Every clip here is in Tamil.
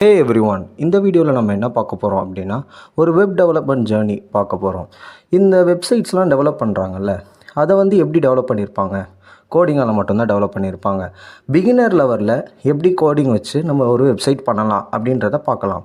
ஹே எவ்ரிவான், இந்த வீடியோவில் நம்ம என்ன பார்க்க போகிறோம் அப்படின்னா ஒரு வெப் டெவலப்மெண்ட் ஜேர்னி பார்க்க போகிறோம். இந்த வெப்சைட்ஸ்லாம் டெவலப் பண்ணுறாங்கல்ல, அதை எப்படி டெவலப் பண்ணியிருப்பாங்க? கோடிங்கால் மட்டும்தான் டெவலப் பண்ணியிருப்பாங்க. பிகினர் லெவலில் எப்படி கோடிங் வச்சு நம்ம ஒரு வெப்சைட் பண்ணலாம் அப்படின்றத பார்க்கலாம்.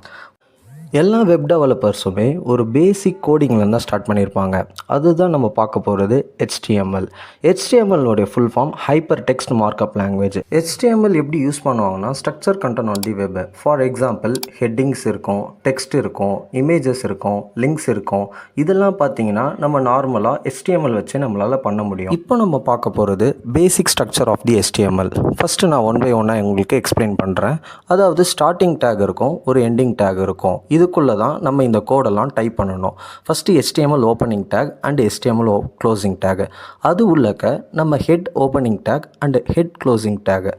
எல்லா வெப் டெவலப்பர்ஸுமே ஒரு பேசிக் கோடிங்லேருந்து தான் ஸ்டார்ட் பண்ணியிருப்பாங்க. அதுதான் நம்ம பார்க்க போகிறது HTML. HTMLோடைய full form hyper text markup language. HTML எப்படி யூஸ் பண்ணுவாங்கன்னா structure content on the web. For example headings இருக்கும், டெக்ஸ்ட் இருக்கும், இமேஜஸ் இருக்கும், லிங்க்ஸ் இருக்கும். இதெல்லாம் பார்த்தீங்கன்னா நம்ம நார்மலாக HTML வச்சு நம்மளால் பண்ண முடியும். இப்போ நம்ம பார்க்க போகிறது basic structure of the HTML. First நான் ஒன் பை ஒன்னாக உங்களுக்கு எக்ஸ்பிளைன் பண்ணுறேன். அதாவது ஸ்டார்டிங் டேக் இருக்கும், ஒரு எண்டிங் டேக் இருக்கும். இதுக்குள்ளே தான் நம்ம இந்த கோடெல்லாம் டைப் பண்ணணும். First HTML opening tag and HTML closing tag. அது உள்ளக்க நம்ம head opening tag and head closing tag.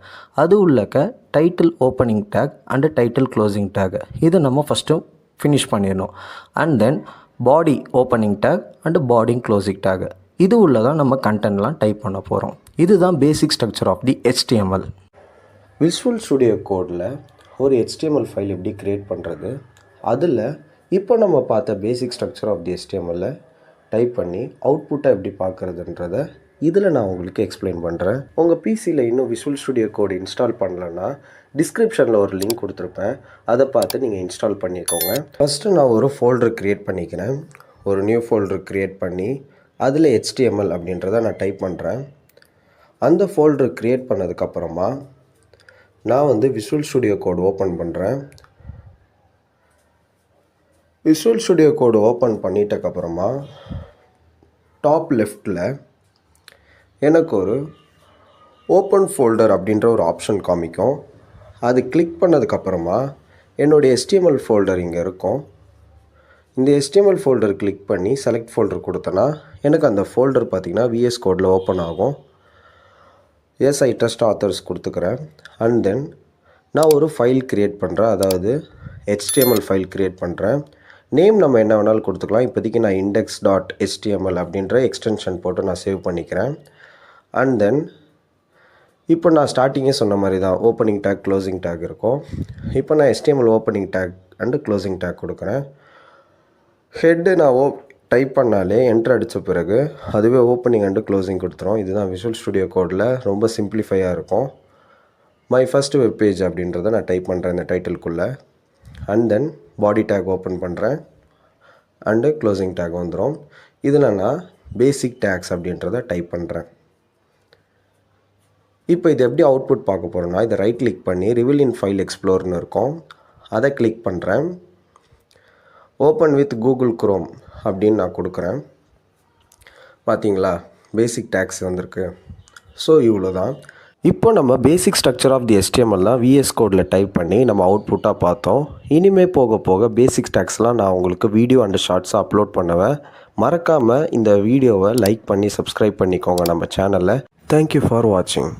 அது உள்ளக்க title opening tag and title closing tag. இது நம்ம ஃபஸ்ட்டு ஃபினிஷ் பண்ணிடணும். And then body opening tag and body closing tag. இது உள்ள தான் நம்ம கண்டென்ட்லாம் டைப் பண்ண போகிறோம். இதுதான் basic structure of the HTML. Visual studio கோடில் ஒரு HTML ஃபைல் எப்படி க்ரியேட் பண்ணுறது, அதில் இப்போ நம்ம பார்த்த basic structure of the HTML type பண்ணி அவுட்புட்டை எப்படி பார்க்குறதுன்றதை இதில் நான் உங்களுக்கு எக்ஸ்பிளைன் பண்ணுறேன். உங்கள் பிசியில் இன்னும் விசுவல் ஸ்டுடியோ கோடு இன்ஸ்டால் பண்ணலன்னா டிஸ்கிரிப்ஷனில் ஒரு லிங்க் கொடுத்துருப்பேன், அதை பார்த்து நீங்கள் இன்ஸ்டால் பண்ணிக்கோங்க. ஃபஸ்ட்டு நான் ஒரு ஃபோல்டர் க்ரியேட் பண்ணிக்கிறேன். ஒரு நியூ ஃபோல்டர் க்ரியேட் பண்ணி அதில் HTML அப்படின்றத நான் டைப் பண்ணுறேன். அந்த ஃபோல்டர் க்ரியேட் பண்ணதுக்கப்புறமா நான் விசுவல் ஸ்டுடியோ கோடு ஓப்பன் பண்ணுறேன். விசுவல் ஸ்டுடியோ கோடு ஓப்பன் பண்ணிட்டக்கப்புறமா டாப் லெஃப்டில் எனக்கு ஒரு ஓப்பன் ஃபோல்டர் அப்படின்ற ஒரு ஆப்ஷன் காமிக்கும். அது கிளிக் பண்ணதுக்கப்புறமா என்னுடைய HTML ஃபோல்டர் இங்கே இருக்கும். இந்த HTML ஃபோல்டர் கிளிக் பண்ணி செலக்ட் ஃபோல்டர் கொடுத்தேன்னா எனக்கு அந்த ஃபோல்டர் பார்த்திங்கன்னா VS கோடில் ஓப்பன் ஆகும். எஸ் ஐ ட்ரஸ்ட் ஆத்தர்ஸ் கொடுத்துக்கிறேன். அண்ட் தென் நான் ஒரு ஃபைல் க்ரியேட் பண்ணுறேன், அதாவது HTML ஃபைல் க்ரியேட் பண்ணுறேன். நேம் நம்ம என்ன வேணாலும் கொடுத்துக்கலாம். இப்போதைக்கு நான் index.html அப்படின்ற எக்ஸ்டென்ஷன் போட்டு நான் சேவ் பண்ணிக்கிறேன். அண்ட் தென் இப்போ நான் ஸ்டார்டிங்கே சொன்ன மாதிரி தான் ஓப்பனிங் டேக் க்ளோசிங் டேக் இருக்கும். இப்போ நான் HTML opening take and closing take கொடுக்குறேன். ஹெட்டு நான் டைப் பண்ணாலே என்ட்ரு அடித்த பிறகு அதுவே ஓப்பனிங் அண்டு க்ளோசிங் கொடுத்துரும். இதுதான் விசுவல் ஸ்டுடியோ கோடில் ரொம்ப சிம்பிளிஃபையாக இருக்கும். மை ஃபஸ்ட் வெப் பேஜ் அப்படின்றத நான் டைப் பண்ணுறேன் இந்த டைட்டிலுக்குள்ளே. And then body tag open பண்ணுறேன் அண்டு க்ளோசிங் டேக் வந்துடும். இதில் நான் பேசிக் டேக்ஸ் அப்படின்றத டைப் பண்ணுறேன். இப்போ இது எப்படி அவுட்புட் பார்க்க போகிறோன்னா, இதை ரைட் கிளிக் பண்ணி ரிவீல் இன் ஃபைல் எக்ஸ்ப்ளோர்னு இருக்கும், அதை கிளிக் பண்ணுறேன். ஓப்பன் வித் கூகுள் குரோம் அப்படின்னு நான் கொடுக்குறேன். பார்த்தீங்களா, பேசிக் டேக்ஸ் வந்திருக்கு. ஸோ இவ்வளோ தான். இப்போ நம்ம basic structure of the HTML தான் VS கோடில் டைப் பண்ணி நம்ம அவுட்புட்டாக பார்த்தோம். இனிமேல் போக போக பேசிக் டேக்ஸ்லாம் நான் உங்களுக்கு வீடியோ அண்ட் ஷார்ட்ஸாக அப்லோட் பண்ணுவேன். மறக்காமல் இந்த வீடியோவை லைக் பண்ணி சப்ஸ்கிரைப் பண்ணிக்கோங்க நம்ம சேனலில். தேங்க்யூ ஃபார் வாட்சிங்.